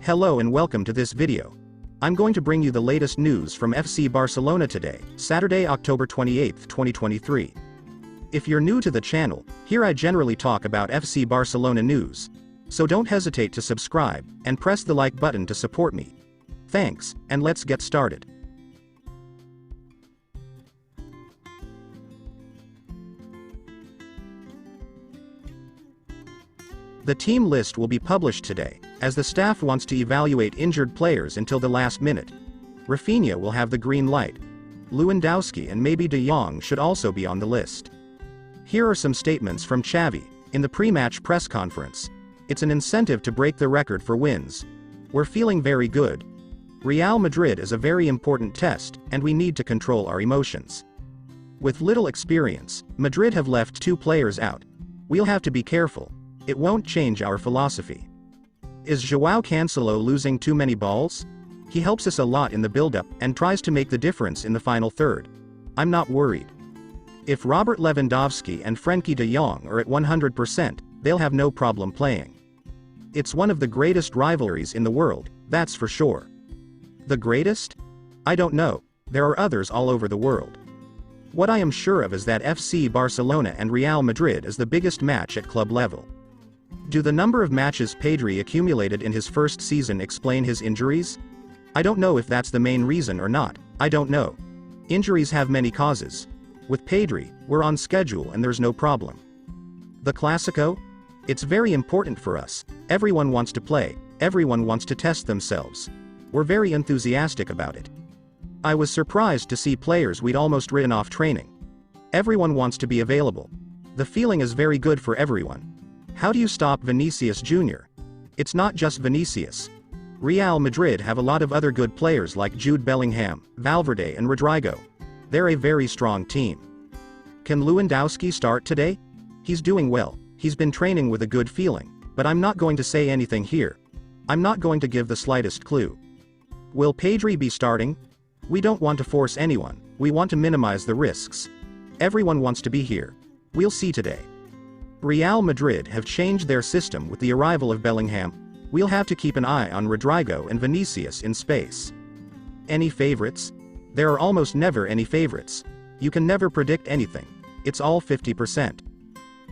Hello and welcome to this video. I'm going to bring you the latest news from FC Barcelona today, Saturday, October 28, 2023. If you're new to the channel, here I generally talk about FC Barcelona news. So don't hesitate to subscribe, and press the like button to support me. Thanks, and let's get started. The team list will be published today, as the staff wants to evaluate injured players until the last minute. Rafinha will have the green light. Lewandowski and maybe De Jong should also be on the list. Here are some statements from Xavi, in the pre-match press conference. It's an incentive to break the record for wins. We're feeling very good. Real Madrid is a very important test, and we need to control our emotions. With little experience, Madrid have left 2 players out. We'll have to be careful. It won't change our philosophy. Is JOAO FÉLIX losing too many balls? He helps us a lot in the build-up and tries to make the difference in the final third. I'm not worried. If Robert Lewandowski and Frenkie de Jong are at 100%, they'll have no problem playing. It's one of the greatest rivalries in the world, that's for sure. The greatest? I don't know, there are others all over the world. What I am sure of is that FC Barcelona and Real Madrid is the biggest match at club level. Do the number of matches Pedri accumulated in his first season explain his injuries? I don't know if that's the main reason or not, I don't know. Injuries have many causes. With Pedri, we're on schedule and there's no problem. The Clasico? It's very important for us. Everyone wants to play, everyone wants to test themselves. We're very enthusiastic about it. I was surprised to see players we'd almost written off training. Everyone wants to be available. The feeling is very good for everyone. How do you stop Vinicius Jr.? It's not just Vinicius. Real Madrid have a lot of other good players like Jude Bellingham, Valverde and Rodrigo. They're a very strong team. Can Lewandowski start today? He's doing well, he's been training with a good feeling, but I'm not going to say anything here. I'm not going to give the slightest clue. Will Pedri be starting? We don't want to force anyone, we want to minimize the risks. Everyone wants to be here. We'll see today. Real Madrid have changed their system with the arrival of Bellingham. We'll have to keep an eye on Rodrigo and Vinicius in space. Any favorites? There are almost never any favorites. You can never predict anything. It's all 50%.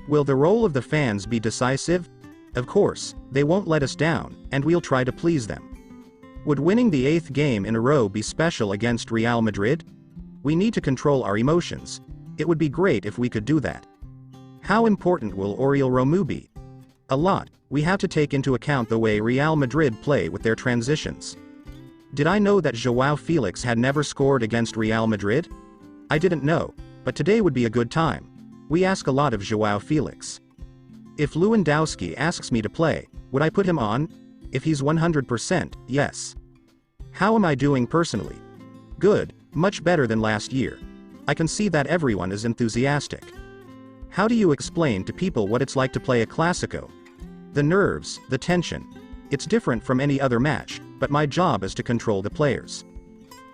Will the role of the fans be decisive? Of course, they won't let us down, and we'll try to please them. Would winning the 8th game in a row be special against Real Madrid? We need to control our emotions. It would be great if we could do that. How important will Oriol Romeu be? A lot. We have to take into account the way Real Madrid play with their transitions. Did I know that JOAO FÉLIX had never scored against Real Madrid? I didn't know, but today would be a good time. We ask a lot of JOAO FÉLIX. If Lewandowski asks me to play, would I put him on? If he's 100%, yes. How am I doing personally? Good, much better than last year. I can see that everyone is enthusiastic. How do you explain to people what it's like to play a Clasico? The nerves, the tension. It's different from any other match, but my job is to control the players.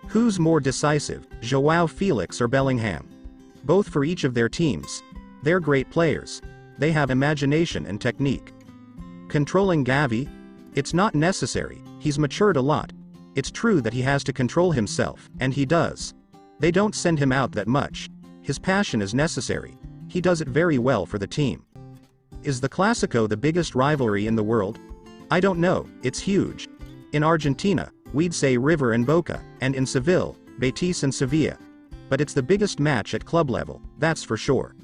Who's more decisive, JOAO FÉLIX or Bellingham? Both for each of their teams. They're great players. They have imagination and technique. Controlling Gavi? It's not necessary, he's matured a lot. It's true that he has to control himself, and he does. They don't send him out that much. His passion is necessary. He does it very well for the team. Is the Clasico the biggest rivalry in the world? I don't know, it's huge. In Argentina, we'd say River and Boca, and in Seville, Betis and Sevilla. But it's the biggest match at club level, that's for sure.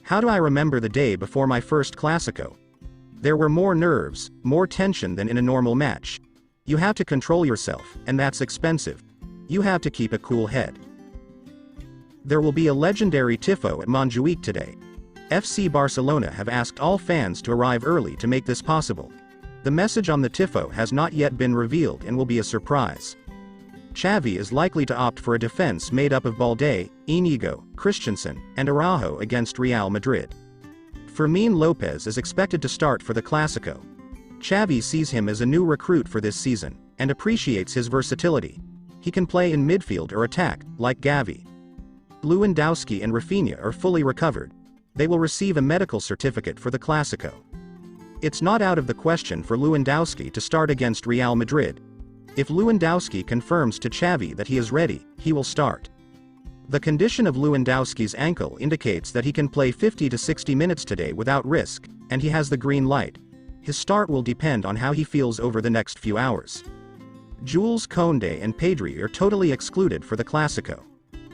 How do I remember the day before my first Clasico? There were more nerves, more tension than in a normal match. You have to control yourself, and that's expensive. You have to keep a cool head. There will be a legendary tifo at Montjuic today. FC Barcelona have asked all fans to arrive early to make this possible. The message on the tifo has not yet been revealed and will be a surprise. Xavi is likely to opt for a defense made up of Balde, Inigo, Christensen, and Araujo against Real Madrid. Fermín López is expected to start for the Clasico. Xavi sees him as a new recruit for this season, and appreciates his versatility. He can play in midfield or attack, like Gavi. Lewandowski and Rafinha are fully recovered. They will receive a medical certificate for the Clasico. It's not out of the question for Lewandowski to start against Real Madrid. If Lewandowski confirms to Xavi that he is ready, he will start. The condition of Lewandowski's ankle indicates that he can play 50 to 60 minutes today without risk, and he has the green light. His start will depend on how he feels over the next few hours. Jules Koundé and Pedri are totally excluded for the Clasico.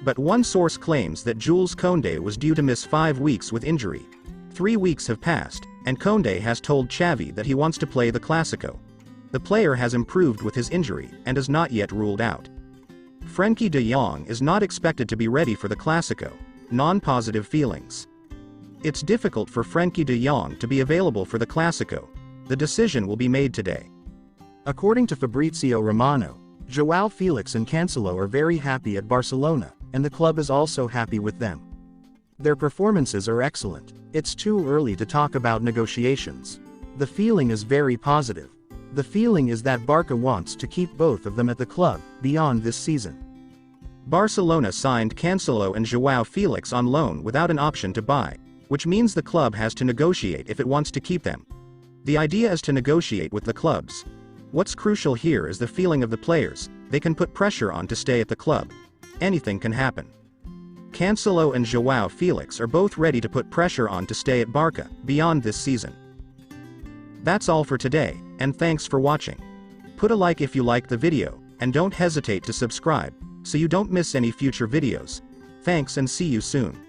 But one source claims that Jules Koundé was due to miss 5 weeks with injury. 3 weeks have passed, and Koundé has told Xavi that he wants to play the Clasico. The player has improved with his injury and is not yet ruled out. Frenkie de Jong is not expected to be ready for the Clasico. Non-positive feelings. It's difficult for Frenkie de Jong to be available for the Clasico. The decision will be made today. According to Fabrizio Romano, JOAO FÉLIX and CANCELO are very happy at Barcelona, and the club is also happy with them. Their performances are excellent. It's too early to talk about negotiations. The feeling is very positive. The feeling is that Barca wants to keep both of them at the club beyond this season. Barcelona signed Cancelo and JOAO FÉLIX on loan without an option to buy, which means the club has to negotiate if it wants to keep them. The idea is to negotiate with the clubs. What's crucial here is the feeling of the players. They can put pressure on to stay at the club. Anything can happen. Cancelo and JOAO FÉLIX are both ready to put pressure on to stay at Barca beyond this season. That's all for today, and thanks for watching. Put a like if you liked the video, and don't hesitate to subscribe, so you don't miss any future videos. Thanks and see you soon.